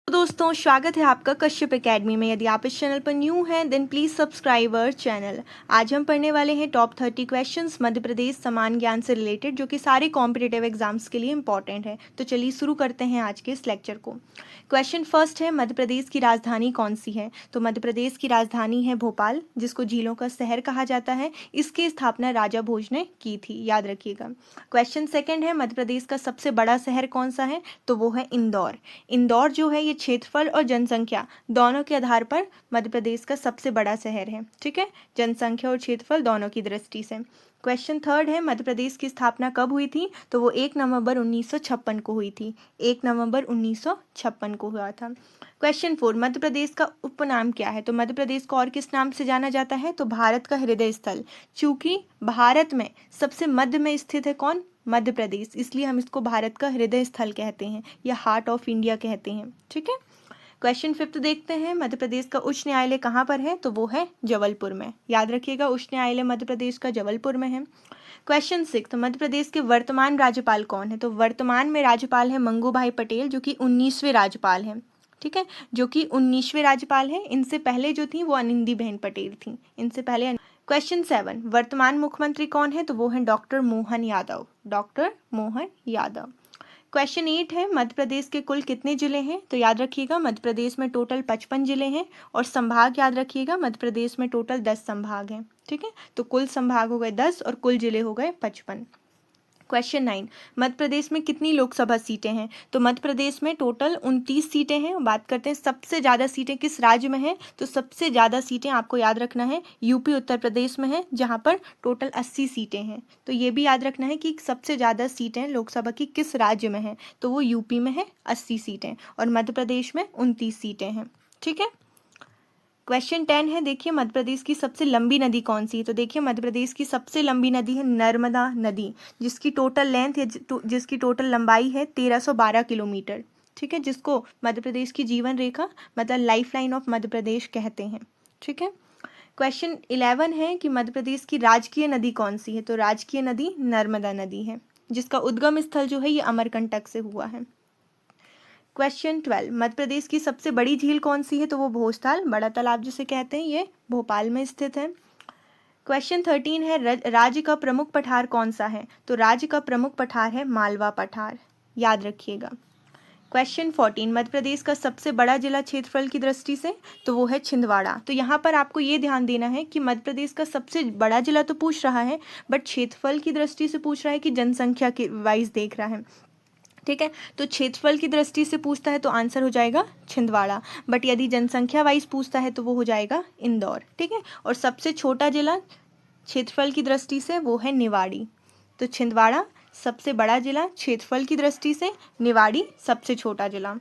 तो दोस्तों स्वागत है आपका कश्यप एकेडमी में। यदि आप इस चैनल पर न्यू हैं then please subscribe our channel. आज हम पढ़ने वाले हैं टॉप 30 क्वेश्चंस मध्य प्रदेश समान ज्ञान से रिलेटेड, जो कि सारे कॉम्पिटिटिव एग्जाम्स के लिए इंपॉर्टेंट है। तो चलिए शुरू करते हैं आज के इस लेक्चर को। क्वेश्चन फर्स्ट है, मध्य प्रदेश की राजधानी कौन सी है? तो मध्य प्रदेश की राजधानी है भोपाल, जिसको झीलों का शहर कहा जाता है। इसकी स्थापना राजा भोज ने की थी, याद रखिएगा। क्वेश्चन सेकंड है, मध्य प्रदेश का सबसे बड़ा शहर कौन सा है? तो वो है इंदौर। इंदौर जो है ये क्षेत्रफल और जनसंख्या दोनों के आधार पर मध्य प्रदेश का सबसे बड़ा शहर है। ठीक है, जनसंख्या और क्षेत्रफल दोनों की दृष्टि से। क्वेश्चन थर्ड है, मध्य प्रदेश की स्थापना कब हुई थी? तो वो 1 नवंबर 1956 को हुई थी। 1 नवंबर 1956 को हुआ था। क्वेश्चन 4, मध्य प्रदेश का उपनाम क्या है? तो मध्य प्रदेश को और किस नाम से जाना जाता है? तो भारत का हृदय स्थल। चूंकि भारत में सबसे मध्य में स्थित है कौन? मध्य प्रदेश, इसलिए हम इसको भारत का हृदय स्थल कहते हैं या हार्ट ऑफ इंडिया कहते हैं। ठीक है। क्वेश्चन फिफ्थ देखते हैं, मध्य प्रदेश का उच्च न्यायालय कहाँ पर है? तो वो है जबलपुर में। याद रखिएगा, उच्च न्यायालय मध्य प्रदेश का जबलपुर में है। क्वेश्चन सिक्स, मध्य प्रदेश के वर्तमान राज्यपाल कौन है? तो वर्तमान में राज्यपाल है मंगूभाई पटेल, जो कि 19वें राज्यपाल हैं। ठीक है, जो कि 19वें राज्यपाल हैं। इनसे पहले जो थी वो आनंदीबेन पटेल थी, इनसे पहले। क्वेश्चन 7, वर्तमान मुख्यमंत्री कौन है? तो वो है doctor Mohan Yadav. Doctor Mohan Yadav. Question 8 है, मध्य प्रदेश के कुल कितने जिले हैं? तो याद रखिएगा, मध्य प्रदेश में टोटल 55 जिले हैं और संभाग याद रखिएगा, मध्य प्रदेश में टोटल 10 संभाग हैं। ठीक है, तो कुल संभाग हो गए 10 और कुल जिले हो गए 55। क्वेश्चन 9, मध्य प्रदेश में कितनी लोकसभा सीटें हैं? तो मध्य प्रदेश में टोटल 29 सीटें हैं। बात करते हैं सबसे ज़्यादा सीटें किस राज्य में हैं? तो सबसे ज़्यादा सीटें आपको याद रखना है यूपी उत्तर प्रदेश में है, जहां पर टोटल 80 सीटें हैं। तो ये भी याद रखना है कि सबसे ज़्यादा सीटें लोकसभा की किस राज्य में हैं। तो वो यूपी में है 80 सीटें और मध्य प्रदेश में 29 सीटें हैं। ठीक है। क्वेश्चन 10 है, देखिए मध्य प्रदेश की सबसे लंबी नदी कौन सी है? तो देखिए मध्य प्रदेश की सबसे लंबी नदी है नर्मदा नदी, जिसकी टोटल लेंथ है जिसकी टोटल लंबाई है 1312 किलोमीटर। ठीक है, जिसको मध्य प्रदेश की जीवन रेखा मतलब life line of Madhya Pradesh कहते हैं। ठीक है। क्वेश्चन 11 है कि मध्य प्रदेश की राजकीय नदी कौन सी है? तो राजकीय नदी नर्मदा नदी है, जिसका उद्गम स्थल जो है ये अमरकंटक से हुआ है। क्वेश्चन 12, मध्य प्रदेश की सबसे बड़ी झील कौन सी है? तो वो भोजताल, बड़ा तालाब जिसे कहते हैं, ये भोपाल में स्थित है। क्वेश्चन 13 है, राज्य का प्रमुख पठार कौन सा है? तो राज्य का प्रमुख पठार है मालवा पठार, याद रखिएगा। क्वेश्चन 14, मध्य प्रदेश का सबसे बड़ा जिला क्षेत्रफल की दृष्टि से? तो वो है छिंदवाड़ा। तो यहाँ पर आपको ये ध्यान देना है कि मध्य प्रदेश का सबसे बड़ा जिला तो पूछ रहा है, बट क्षेत्रफल की दृष्टि से पूछ रहा है कि जनसंख्या के वाइज देख रहा है। ठीक है, तो क्षेत्रफल की दृष्टि से पूछता है तो आंसर हो जाएगा छिंदवाड़ा, बट यदि जनसंख्या वाइज पूछता है तो वो हो जाएगा इंदौर। ठीक है, और सबसे छोटा जिला क्षेत्रफल की दृष्टि से वो है निवाड़ी। तो छिंदवाड़ा सबसे बड़ा जिला क्षेत्रफल की दृष्टि से, निवाड़ी सबसे छोटा जिला।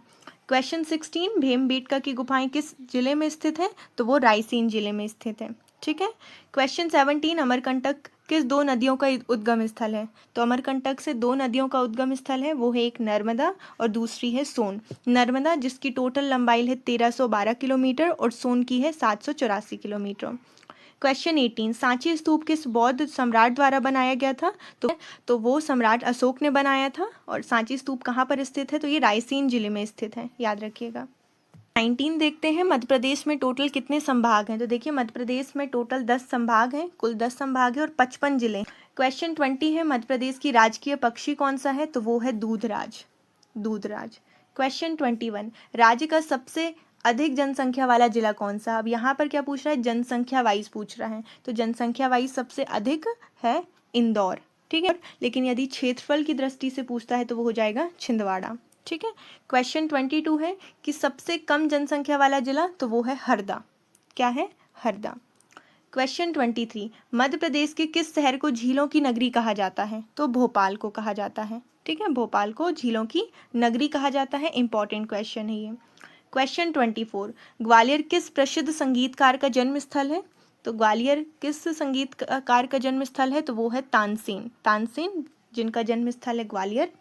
क्वेश्चन 16, भीमबेटका की गुफाएं किस जिले में स्थित है? तो वो रायसेन जिले में स्थित है। ठीक है। क्वेश्चन 17, अमरकंटक किस दो नदियों का उद्गम स्थल है? तो अमरकंटक से दो नदियों का उद्गम स्थल है, वो है एक नर्मदा और दूसरी है सोन। नर्मदा जिसकी टोटल लंबाई है 1312 किलोमीटर और सोन की है 784 किलोमीटर। क्वेश्चन 18, सांची स्तूप किस बौद्ध सम्राट द्वारा बनाया गया था? तो वो सम्राट अशोक ने बनाया था। और सांची स्तूप कहाँ पर स्थित है? तो ये रायसेन जिले में स्थित है, याद रखिएगा। 19 देखते हैं, मध्य प्रदेश में टोटल कितने संभाग हैं? तो देखिए मध्य प्रदेश में टोटल 10 संभाग हैं, कुल 10 संभाग है और 55 जिले। क्वेश्चन 20 है, मध्य प्रदेश की राजकीय पक्षी कौन सा है? तो वो है दूधराज। दूधराज। क्वेश्चन 21, राज्य का सबसे अधिक जनसंख्या वाला जिला कौन सा? अब यहाँ पर क्या पूछ रहा है? जनसंख्या वाइज पूछ रहा है, तो जनसंख्या वाइज सबसे अधिक है इंदौर। ठीक है, लेकिन यदि क्षेत्रफल की दृष्टि से पूछता है तो वो हो जाएगा छिंदवाड़ा। ठीक है। क्वेश्चन 22 है कि सबसे कम जनसंख्या वाला जिला? तो वो है हरदा। क्या है? हरदा। क्वेश्चन 23, मध्य प्रदेश के किस शहर को झीलों की नगरी कहा जाता है? तो भोपाल को कहा जाता है। ठीक है, भोपाल को झीलों की नगरी कहा जाता है। इंपॉर्टेंट क्वेश्चन है ये। क्वेश्चन 24, ग्वालियर किस प्रसिद्ध संगीतकार का जन्म स्थल है? तो ग्वालियर किस संगीतकार का जन्म स्थल है? तो वो है तानसेन। तानसेन जिनका जन्म स्थल है ग्वालियर,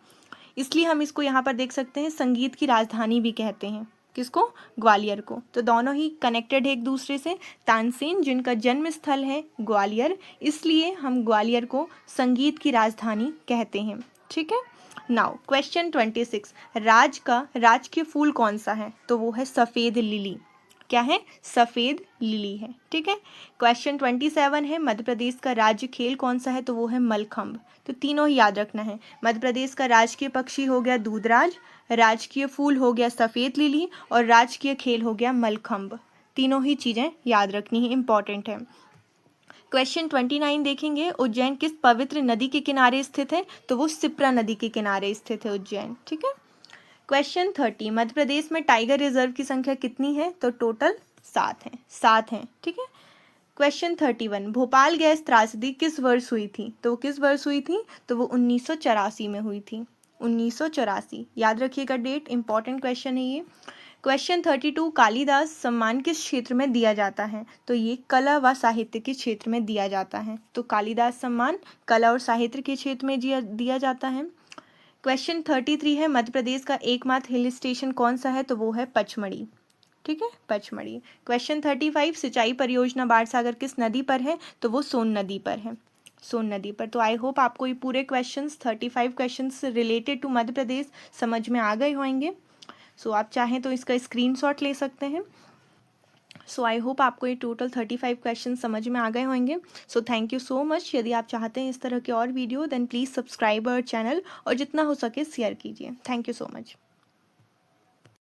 इसलिए हम इसको यहाँ पर देख सकते हैं संगीत की राजधानी भी कहते हैं। किसको? ग्वालियर को। तो दोनों ही कनेक्टेड है एक दूसरे से। तानसेन जिनका जन्म स्थल है ग्वालियर, इसलिए हम ग्वालियर को संगीत की राजधानी कहते हैं। ठीक है। नाउ क्वेश्चन 26, राज का राजकीय फूल कौन सा है? तो वो है सफ़ेद लिली। क्या है? सफ़ेद लिली है। ठीक है। क्वेश्चन 27 है, मध्य प्रदेश का राज्य खेल कौन सा है? तो वो है मलखंभ। तो तीनों ही याद रखना है। मध्य प्रदेश का राजकीय पक्षी हो गया दूधराज, राजकीय फूल हो गया सफ़ेद लिली, और राजकीय खेल हो गया मलखंभ। तीनों ही चीज़ें याद रखनी है, इंपॉर्टेंट है। क्वेश्चन 29 देखेंगे, उज्जैन किस पवित्र नदी के किनारे स्थित है? तो वो शिप्रा नदी के किनारे स्थित है उज्जैन। ठीक है। क्वेश्चन 30, मध्य प्रदेश में टाइगर रिजर्व की संख्या कितनी है? तो टोटल 7 है, 7 हैं। ठीक है। क्वेश्चन 31, भोपाल गैस त्रासदी किस वर्ष हुई थी? तो वो किस वर्ष हुई थी? तो वो 1984 में हुई थी। 1984 याद रखिएगा डेट, इंपॉर्टेंट क्वेश्चन है ये। क्वेश्चन 32, कालिदास सम्मान किस क्षेत्र में दिया जाता है? तो ये कला व साहित्य के क्षेत्र में दिया जाता है। तो कालिदास सम्मान कला और साहित्य के क्षेत्र में दिया जाता है। क्वेश्चन 33 है, मध्य प्रदेश का एकमात्र हिल स्टेशन कौन सा है? तो वो है पचमढ़ी। ठीक है, पचमढ़ी। क्वेश्चन 35, सिंचाई परियोजना बाणसागर किस नदी पर है? तो वो सोन नदी पर है, सोन नदी पर। तो आई होप आपको ये पूरे questions 35 questions related to Madhya Pradesh समझ में आ गए होंगे। सो आप चाहें तो इसका स्क्रीनशॉट ले सकते हैं। सो आई होप आपको ये टोटल 35 क्वेश्चन समझ में आ गए होंगे। So thank you so much. यदि आप चाहते हैं इस तरह के और video, then please subscribe our channel और जितना हो सके शेयर कीजिए। Thank you so much.